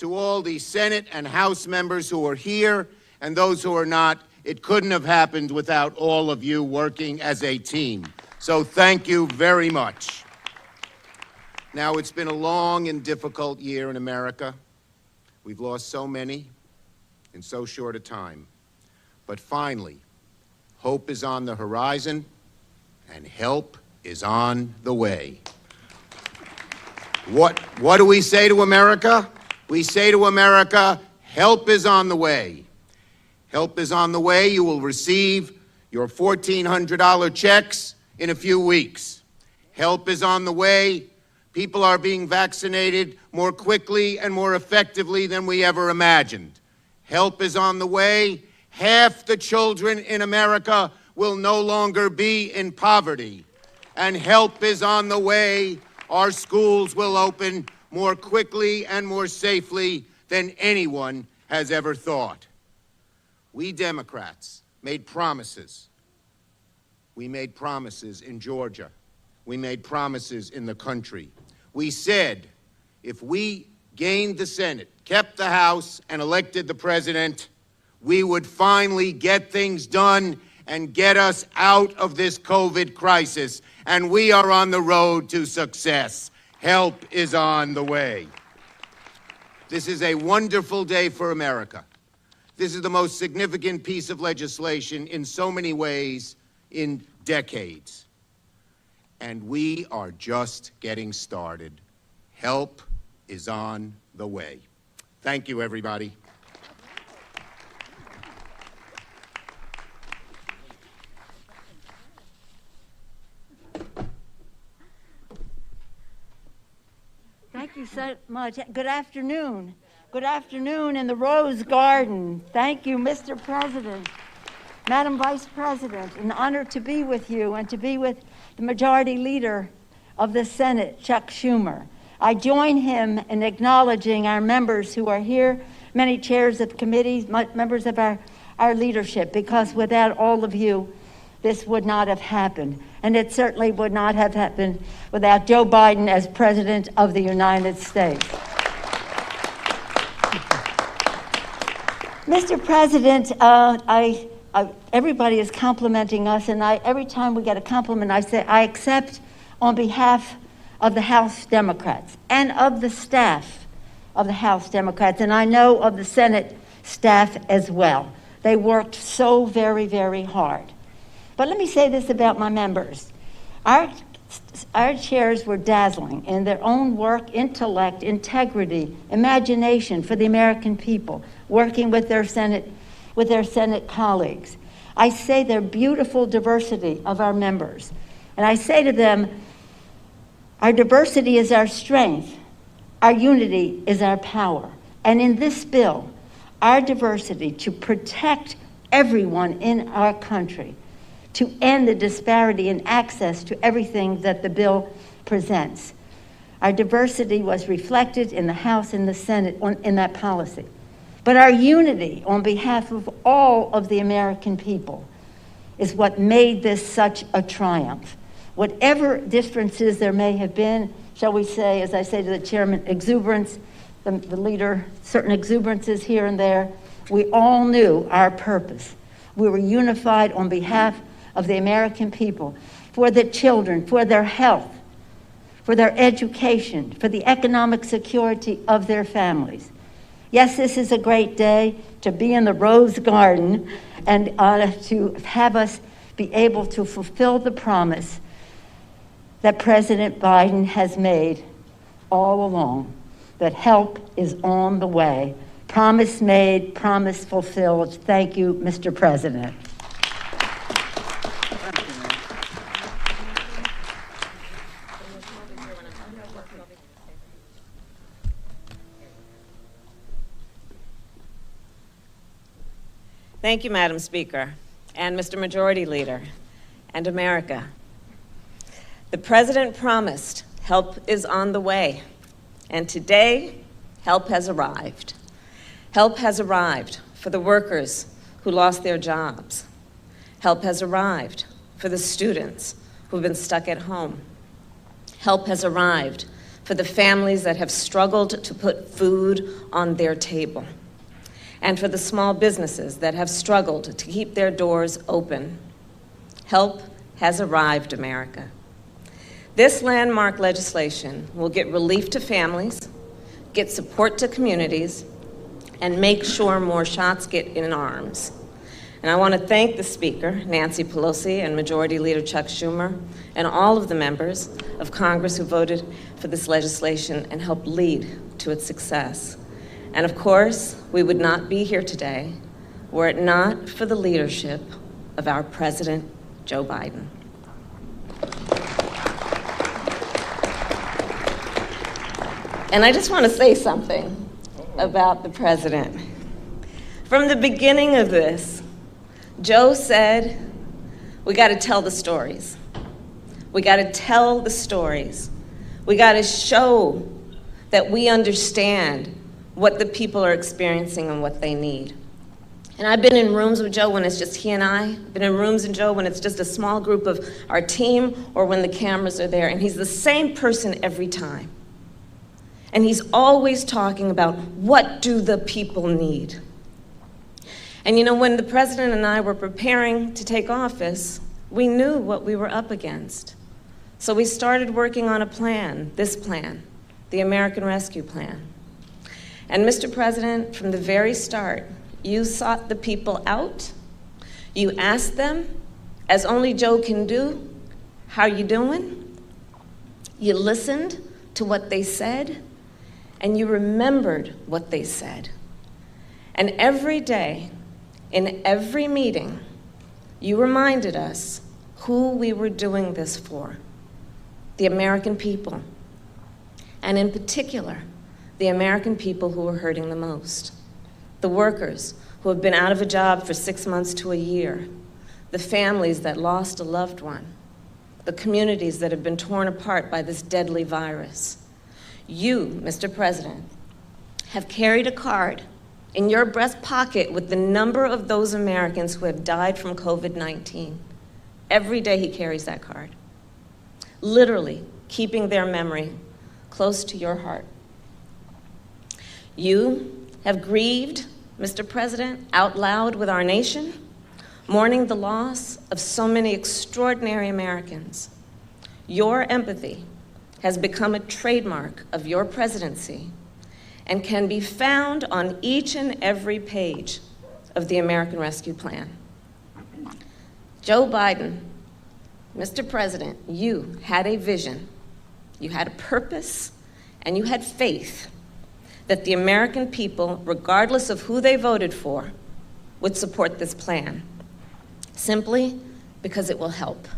To all the Senate and House members who are here and those who are not, it couldn't have happened without all of you working as a team. So thank you very much. Now, it's been a long and difficult year in America. We've lost so many in so short a time. But finally, hope is on the horizon and help is on the way. What do we say to America? We say to America, help is on the way. Help is on the way. You will receive your $1,400 checks in a few weeks. Help is on the way. People are being vaccinated more quickly and more effectively than we ever imagined. Help is on the way. Half the children in America will no longer be in poverty. And help is on the way. Our schools will open more quickly and more safely than anyone has ever thought. We Democrats made promises. We made promises in Georgia. We made promises in the country. We said if we gained the Senate, kept the House, and elected the president, we would finally get things done and get us out of this COVID crisis. And we are on the road to success. Help is on the way. This is a wonderful day for America. This is the most significant piece of legislation in so many ways in decades. And we are just getting started. Help is on the way. Thank you, everybody. Thank you so much. Good afternoon. Good afternoon in the Rose Garden. Thank you, Mr. President. Madam Vice President, an honor to be with you and to be with the Majority Leader of the Senate, Chuck Schumer. I join him in acknowledging our members who are here, many chairs of committees, members of our leadership, because without all of you, this would not have happened. And it certainly would not have happened without Joe Biden as President of the United States. Mr. President, everybody is complimenting us, and every time we get a compliment, I say, I accept on behalf of the House Democrats and of the staff of the House Democrats, and I know of the Senate staff as well. They worked so very, very hard. But let me say this about my members. Our chairs were dazzling in their own work, intellect, integrity, imagination for the American people, working with their Senate colleagues. I say their beautiful diversity of our members. And I say to them, our diversity is our strength. Our unity is our power. And in this bill, our diversity to protect everyone in our country, to end the disparity in access to everything that the bill presents. Our diversity was reflected in the House and the Senate in that policy. But our unity on behalf of all of the American people is what made this such a triumph. Whatever differences there may have been, shall we say, as I say to the chairman, exuberance, the leader, certain exuberances here and there, we all knew our purpose. We were unified on behalf of the American people, for the children, for their health, for their education, for the economic security of their families. Yes, this is a great day to be in the Rose Garden and to have us be able to fulfill the promise that President Biden has made all along, that help is on the way. Promise made, promise fulfilled. Thank you, Mr. President. Thank you, Madam Speaker, and Mr. Majority Leader, and America. The President promised help is on the way, and today, help has arrived. Help has arrived for the workers who lost their jobs. Help has arrived for the students who've been stuck at home. Help has arrived for the families that have struggled to put food on their table, and for the small businesses that have struggled to keep their doors open. Help has arrived, America. This landmark legislation will get relief to families, get support to communities, and make sure more shots get in arms. And I want to thank the Speaker, Nancy Pelosi, and Majority Leader Chuck Schumer, and all of the members of Congress who voted for this legislation and helped lead to its success. And of course, we would not be here today were it not for the leadership of our President, Joe Biden. And I just want to say something about the President. From the beginning of this, Joe said, we got to tell the stories. We got to tell the stories. We got to show that we understand what the people are experiencing and what they need. And I've been in rooms with Joe when it's just he and I've been in rooms with Joe when it's just a small group of our team or when the cameras are there, and he's the same person every time. And he's always talking about what do the people need. And you know, when the President and I were preparing to take office, we knew what we were up against. So we started working on a plan, this plan, the American Rescue Plan. And Mr. President, from the very start, you sought the people out. You asked them, as only Joe can do, how you doing? You listened to what they said, and you remembered what they said. And every day, in every meeting, you reminded us who we were doing this for, the American people, and in particular, the American people who are hurting the most, the workers who have been out of a job for 6 months to a year, the families that lost a loved one, the communities that have been torn apart by this deadly virus. You, Mr. President, have carried a card in your breast pocket with the number of those Americans who have died from COVID-19. Every day he carries that card, literally keeping their memory close to your heart. You have grieved, Mr. President, out loud with our nation, mourning the loss of so many extraordinary Americans. Your empathy has become a trademark of your presidency and can be found on each and every page of the American Rescue Plan. Joe Biden, Mr. President, you had a vision, you had a purpose, and you had faith that the American people, regardless of who they voted for, would support this plan, simply because it will help.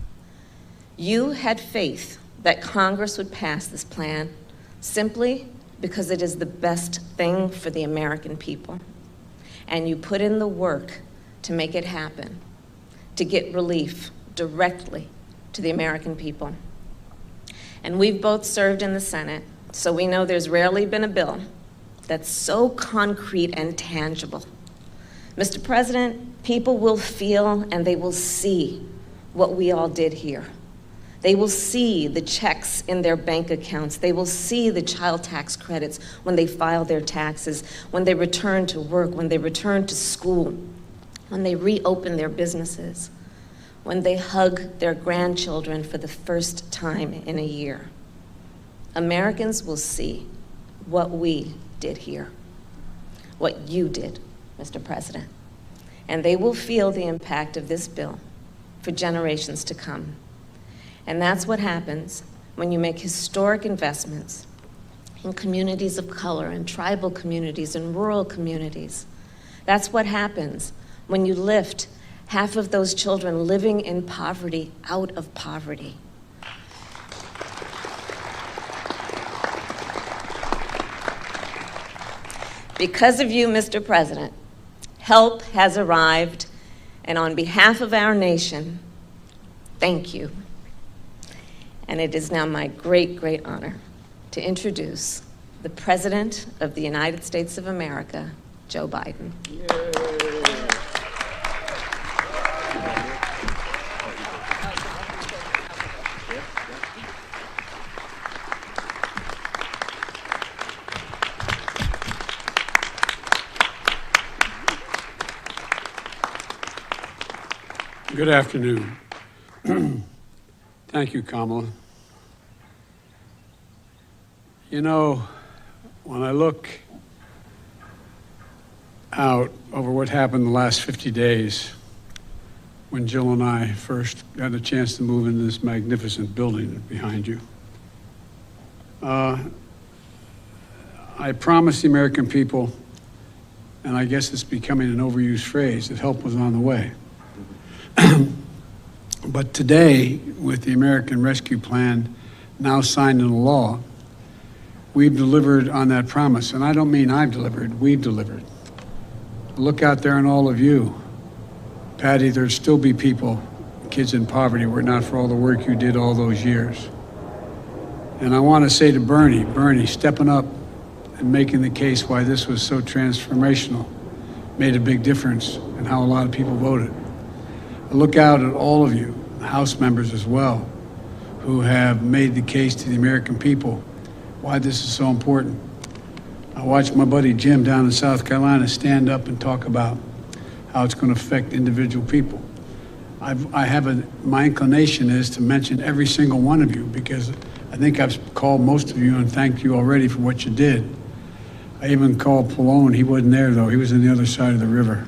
You had faith that Congress would pass this plan simply because it is the best thing for the American people. And you put in the work to make it happen, to get relief directly to the American people. And we've both served in the Senate, so we know there's rarely been a bill that's so concrete and tangible. Mr. President, people will feel and they will see what we all did here. They will see the checks in their bank accounts. They will see the child tax credits when they file their taxes, when they return to work, when they return to school, when they reopen their businesses, when they hug their grandchildren for the first time in a year. Americans will see what we did here, what you did, Mr. President, and they will feel the impact of this bill for generations to come. And that's what happens when you make historic investments in communities of color, and tribal communities, and rural communities. That's what happens when you lift half of those children living in poverty out of poverty. Because of you, Mr. President, help has arrived, and on behalf of our nation, thank you. And it is now my great, great honor to introduce the President of the United States of America, Joe Biden. Good afternoon. Thank you, Kamala. You know, when I look out over what happened the last 50 days, when Jill and I first got a chance to move into this magnificent building behind you, I promised the American people, and I guess it's becoming an overused phrase, that help was on the way. But today, with the American Rescue Plan now signed into law, we've delivered on that promise. And I don't mean I've delivered, we've delivered. Look out there and all of you. Patty, there'd still be people, kids in poverty, were it not for all the work you did all those years. And I want to say to Bernie, stepping up and making the case why this was so transformational made a big difference in how a lot of people voted. I look out at all of you, House members as well, who have made the case to the American people why this is so important. I watched my buddy Jim down in South Carolina stand up and talk about how it's going to affect individual people. My inclination is to mention every single one of you, because I think I've called most of you and thanked you already for what you did. I even called Pelosi. He wasn't there though. He was on the other side of the river.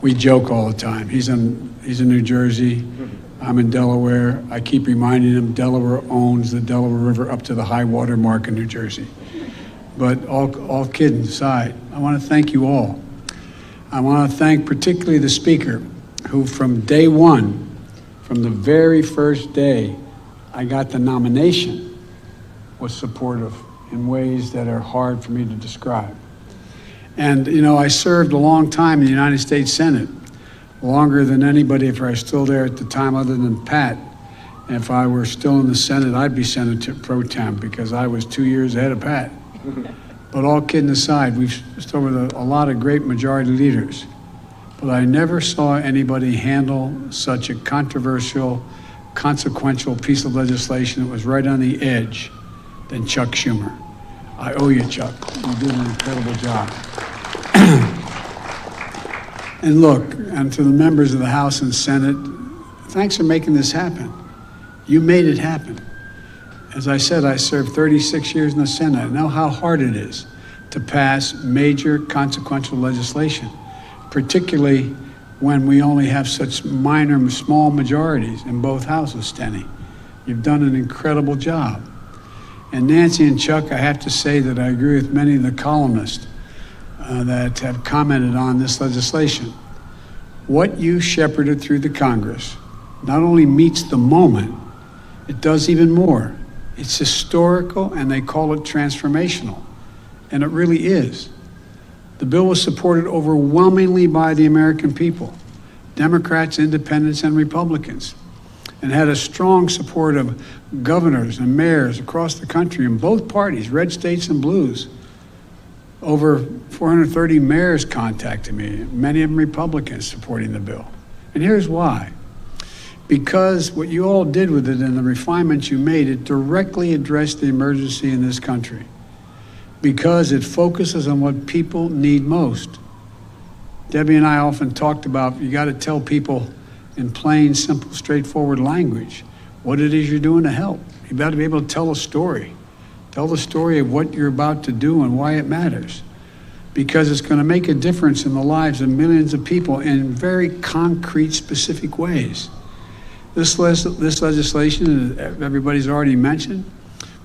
We joke all the time. He's in New Jersey. I'm in Delaware. I keep reminding him Delaware owns the Delaware River up to the high water mark in New Jersey. But all kidding aside, I want to thank you all. I want to thank particularly the Speaker, who from day one, from the very first day I got the nomination, was supportive in ways that are hard for me to describe. And, you know, I served a long time in the United States Senate, longer than anybody if I was still there at the time other than Pat. And if I were still in the Senate, I'd be Senator pro tem because I was 2 years ahead of Pat. But all kidding aside, we've served with a lot of great majority leaders. But I never saw anybody handle such a controversial, consequential piece of legislation that was right on the edge than Chuck Schumer. I owe you, Chuck. You did an incredible job. And look, and to the members of the House and Senate, thanks for making this happen. You made it happen. As I said, I served 36 years in the Senate. I know how hard it is to pass major consequential legislation, particularly when we only have such minor, small majorities in both houses, Steny. You've done an incredible job. And Nancy and Chuck, I have to say that I agree with many of the columnists that have commented on this legislation. What you shepherded through the Congress not only meets the moment, it does even more. It's historical, and they call it transformational, and it really is. The bill was supported overwhelmingly by the American people, Democrats, independents, and Republicans, and had a strong support of governors and mayors across the country in both parties, red states and blues. Over 430 mayors contacted me, many of them Republicans supporting the bill. And here's why. Because what you all did with it and the refinements you made, it directly addressed the emergency in this country. Because it focuses on what people need most. Debbie and I often talked about, you got to tell people in plain, simple, straightforward language what it is you're doing to help. You've got to be able to tell a story. Tell the story of what you're about to do and why it matters. Because it's going to make a difference in the lives of millions of people in very concrete, specific ways. This legislation, as everybody's already mentioned,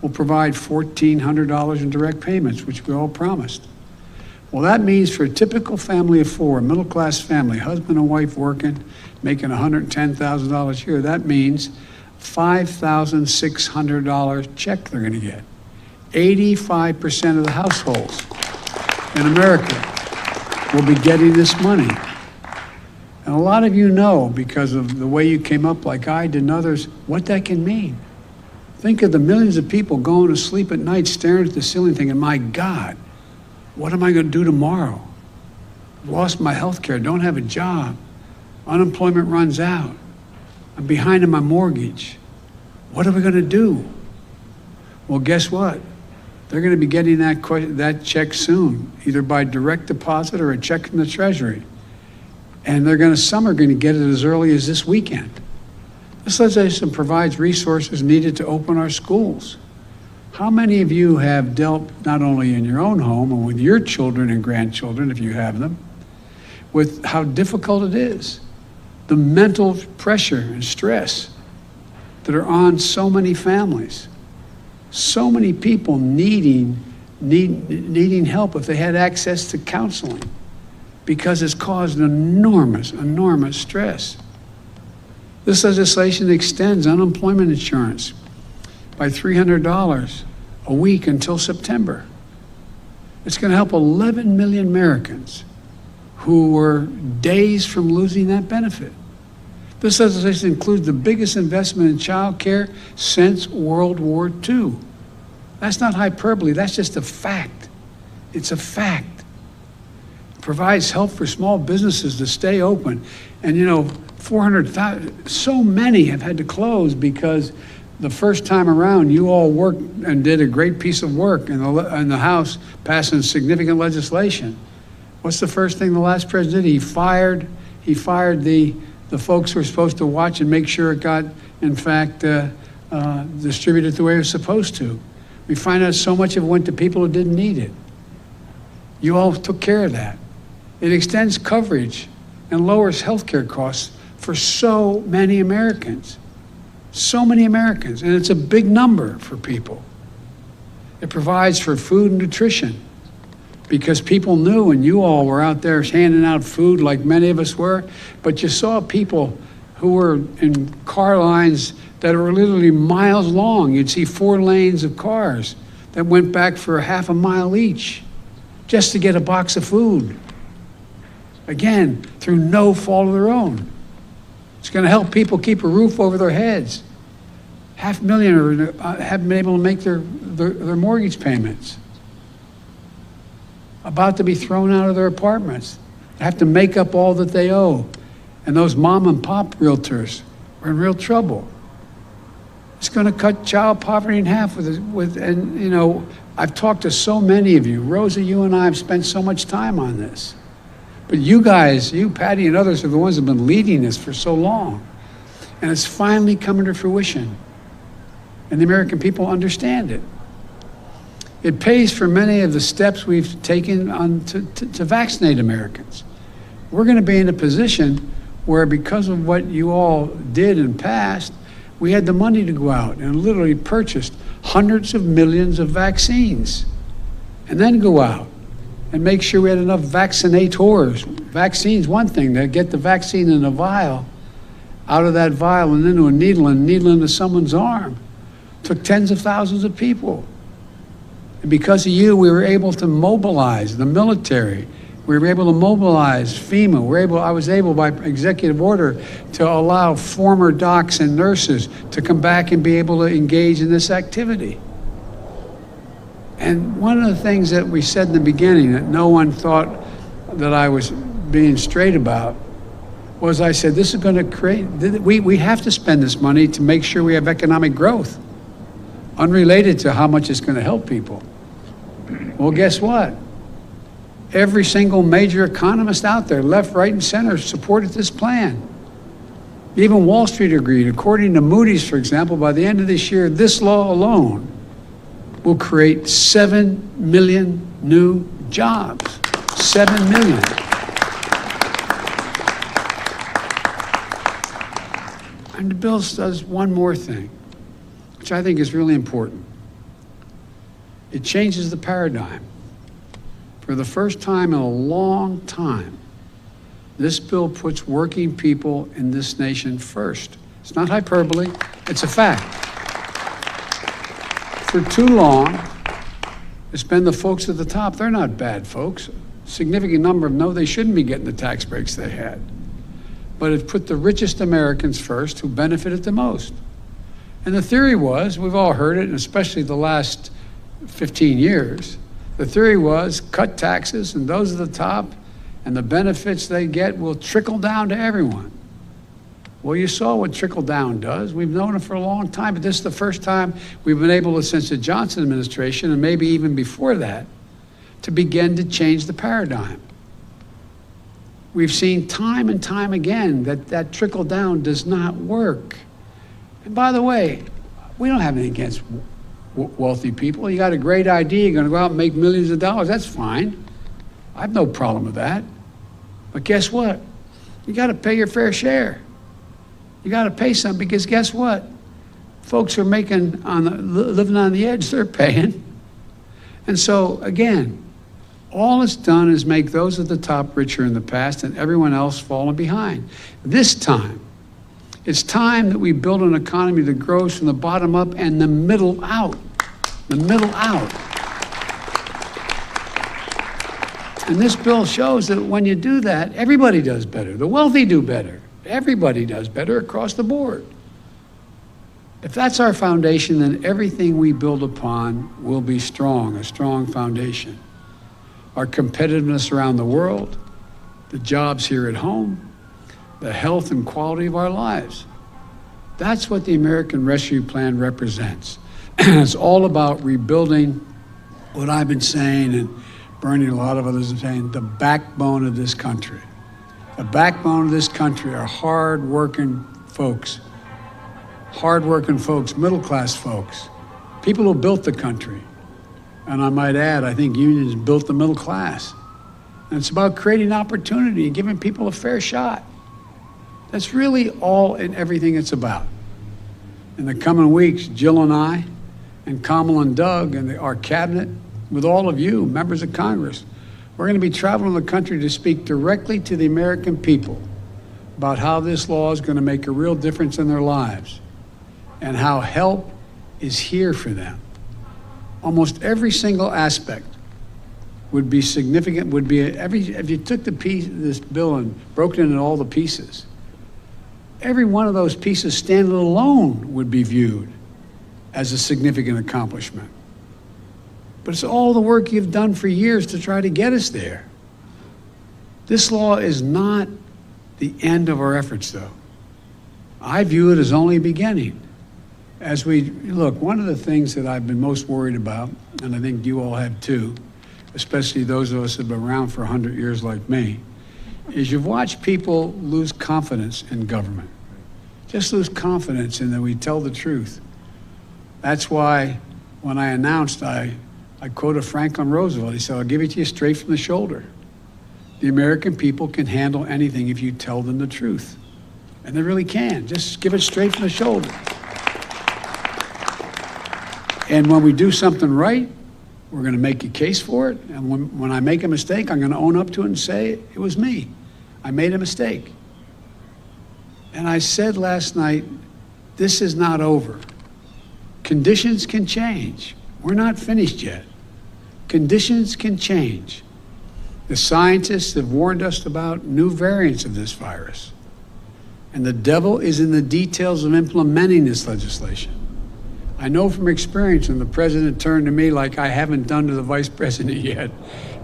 will provide $1,400 in direct payments, which we all promised. Well, that means for a typical family of four, a middle-class family, husband and wife working, making $110,000 a year, that means $5,600 check they're going to get. 85% of the households in America will be getting this money. And a lot of you know, because of the way you came up like I did and others, what that can mean. Think of the millions of people going to sleep at night staring at the ceiling thinking, my God, what am I going to do tomorrow? I've lost my health care, don't have a job. Unemployment runs out. I'm behind on my mortgage. What are we going to do? Well, guess what? They're going to be getting that check soon, either by direct deposit or a check from the Treasury. And some are going to get it as early as this weekend. This legislation provides resources needed to open our schools. How many of you have dealt, not only in your own home and with your children and grandchildren, if you have them, with how difficult it is, the mental pressure and stress that are on so many families, so many people needing help if they had access to counseling, because it's caused enormous stress. This legislation extends unemployment insurance by $300 a week until September. It's going to help 11 million Americans who were days from losing that benefit. This legislation includes the biggest investment in child care since World War II. That's not hyperbole, that's just a fact. It's a fact. It provides help for small businesses to stay open. And 400,000, so many have had to close because the first time around, you all worked and did a great piece of work in the House, passing significant legislation. What's the first thing the last president did? He fired the folks who were supposed to watch and make sure it got, in fact, distributed the way it was supposed to. We find out so much of it went to people who didn't need it. You all took care of that. It extends coverage and lowers health care costs for so many Americans. So many Americans, and it's a big number for people. It provides for food and nutrition because people knew, and you all were out there handing out food like many of us were, but you saw people who were in car lines that were literally miles long. You'd see 4 lanes of cars that went back for half a mile each just to get a box of food. Again, through no fault of their own. It's going to help people keep a roof over their heads. 500,000 haven't been able to make their mortgage payments. About to be thrown out of their apartments. They have to make up all that they owe. And those mom and pop realtors are in real trouble. It's going to cut child poverty in half I've talked to so many of you. Rosa, you and I have spent so much time on this. But you guys, you, Patty, and others are the ones who have been leading this for so long. And it's finally coming to fruition. And the American people understand it. It pays for many of the steps we've taken to vaccinate Americans. We're going to be in a position where, because of what you all did and passed, we had the money to go out and literally purchased hundreds of millions of vaccines, and then go out and make sure we had enough vaccinators. Vaccines, one thing, to get the vaccine in a vial, out of that vial and into a needle, and needle into someone's arm. Took tens of thousands of people. And because of you, we were able to mobilize the military. We were able to mobilize FEMA. I was able by executive order to allow former docs and nurses to come back and be able to engage in this activity. And one of the things that we said in the beginning that no one thought that I was being straight about was, I said, this is going to create, we have to spend this money to make sure we have economic growth, unrelated to how much it's going to help people. Well, guess what? Every single major economist out there, left, right, and center, supported this plan. Even Wall Street agreed. According to Moody's, for example, by the end of this year, this law alone will create 7 million new jobs. 7 million. And the bill does one more thing, which I think is really important. It changes the paradigm. For the first time in a long time, this bill puts working people in this nation first. It's not hyperbole, it's a fact. For too long, it's been the folks at the top. They're not bad folks. A significant number of them know they shouldn't be getting the tax breaks they had. But it put the richest Americans first, who benefited the most. And the theory was, we've all heard it, and especially the last 15 years, the theory was cut taxes, and those at the top, and the benefits they get will trickle down to everyone. Well, you saw what trickle down does. We've known it for a long time, but this is the first time we've been able to, since the Johnson administration, and maybe even before that, to begin to change the paradigm. We've seen time and time again that trickle down does not work. And by the way, we don't have anything against wealthy people. You got a great idea, you're going to go out and make millions of dollars. That's fine. I have no problem with that. But guess what? You got to pay your fair share. You got to pay some, because guess what? Folks who are living on the edge, they're paying. And so, again, all it's done is make those at the top richer in the past and everyone else falling behind. This time, it's time that we build an economy that grows from the bottom up and the middle out. The middle out. And this bill shows that when you do that, everybody does better. The wealthy do better. Everybody does better across the board. If that's our foundation, then everything we build upon will be strong, a strong foundation. Our competitiveness around the world, the jobs here at home, the health and quality of our lives. That's what the American Rescue Plan represents. It's all about rebuilding what I've been saying, and Bernie and a lot of others are saying, the backbone of this country. The backbone of this country are hard-working folks, middle-class folks, people who built the country. And I might add, I think unions built the middle class. And it's about creating opportunity and giving people a fair shot. That's really all and everything it's about. In the coming weeks, Jill and I, and Kamala and Doug, and our cabinet, with all of you, members of Congress, we're going to be traveling the country to speak directly to the American people about how this law is going to make a real difference in their lives and how help is here for them. Almost every single aspect would be significant, if you took this bill and broke it into all the pieces, every one of those pieces standing alone would be viewed as a significant accomplishment. But it's all the work you've done for years to try to get us there. This law is not the end of our efforts, though. I view it as only a beginning. As we look, one of the things that I've been most worried about, and I think you all have too, especially those of us that have been around for 100 years like me, is you've watched people lose confidence in government. Just lose confidence in that we tell the truth. That's why when I announced, I quoted Franklin Roosevelt. He said, I'll give it to you straight from the shoulder. The American people can handle anything if you tell them the truth. And they really can. Just give it straight from the shoulder. And when we do something right, we're going to make a case for it. And when I make a mistake, I'm going to own up to it and say, it was me. I made a mistake. And I said last night, this is not over. Conditions can change. We're not finished yet. Conditions can change. The scientists have warned us about new variants of this virus. And the devil is in the details of implementing this legislation. I know from experience when the president turned to me like I haven't done to the vice president yet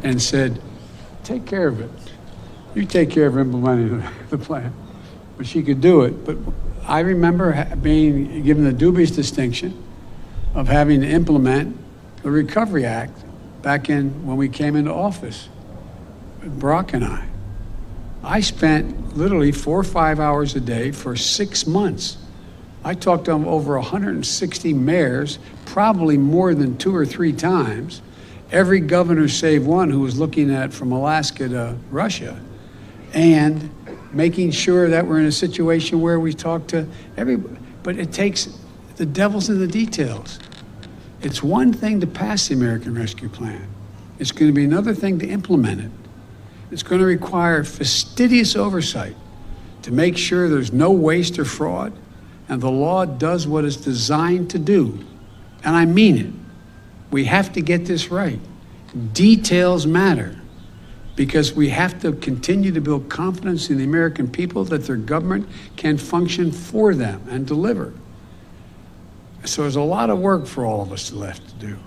and said, take care of it. You take care of implementing the plan. But she could do it. But I remember being given the dubious distinction of having to implement the Recovery Act back when we came into office, Barack and I. I spent literally 4 or 5 hours a day for 6 months. I talked to over 160 mayors, probably more than 2 or 3 times. Every governor save one who was looking at from Alaska to Russia, and making sure that we're in a situation where we talk to everybody. But it takes, the devil's in the details. It's one thing to pass the American Rescue Plan. It's going to be another thing to implement it. It's going to require fastidious oversight to make sure there's no waste or fraud, and the law does what it's designed to do. And I mean it. We have to get this right. Details matter, because we have to continue to build confidence in the American people that their government can function for them and deliver. So there's a lot of work for all of us left to do,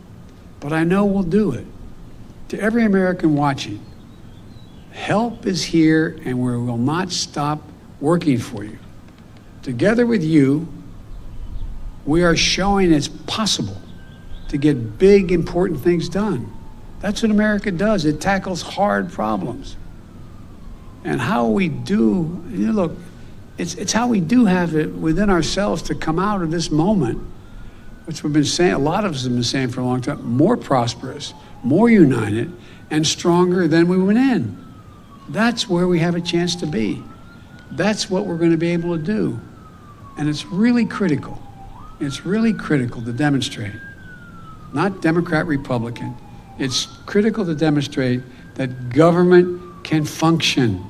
but I know we'll do it. To every American watching, help is here, and we will not stop working for you. Together with you, we are showing it's possible to get big, important things done. That's what America does. It tackles hard problems. and how we do, look, it's how we do have it within ourselves to come out of this moment, which we've been saying, a lot of us have been saying for a long time, more prosperous, more united, and stronger than we went in. That's where we have a chance to be. That's what we're going to be able to do. And it's really critical. It's really critical to demonstrate, not Democrat, Republican. It's critical to demonstrate that government can function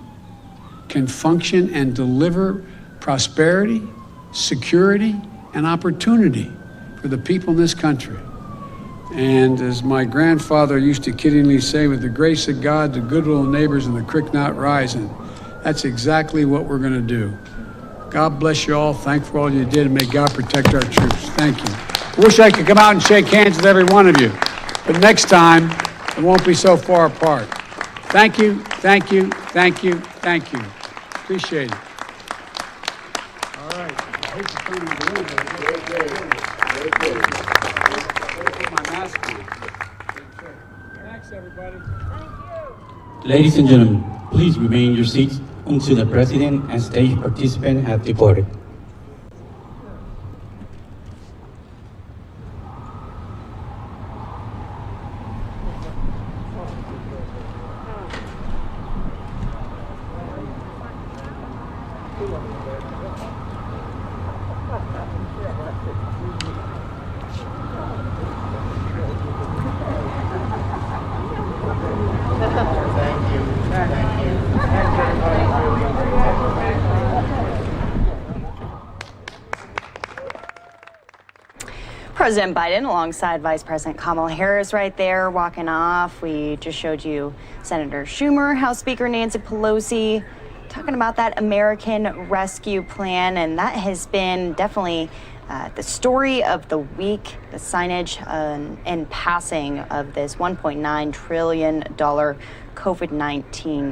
and deliver prosperity, security, and opportunity for the people in this country. And as my grandfather used to kiddingly say, with the grace of God, the goodwill of neighbors, and the creek not rising, that's exactly what we're going to do. God bless you all. Thank you for all you did, and may God protect our troops. Thank you. I wish I could come out and shake hands with every one of you, but next time, it won't be so far apart. Thank you, thank you, thank you, thank you. Appreciate it. All right. I hate to turn it away, but put my mask on. Thanks, everybody. Ladies and gentlemen, please remain in your seats until the President and stage participants have departed. President Biden alongside Vice President Kamala Harris right there walking off. We just showed you Senator Schumer, House Speaker Nancy Pelosi, talking about that American Rescue Plan, and that has been definitely the story of the week, the signage and passing of this $1.9 trillion COVID-19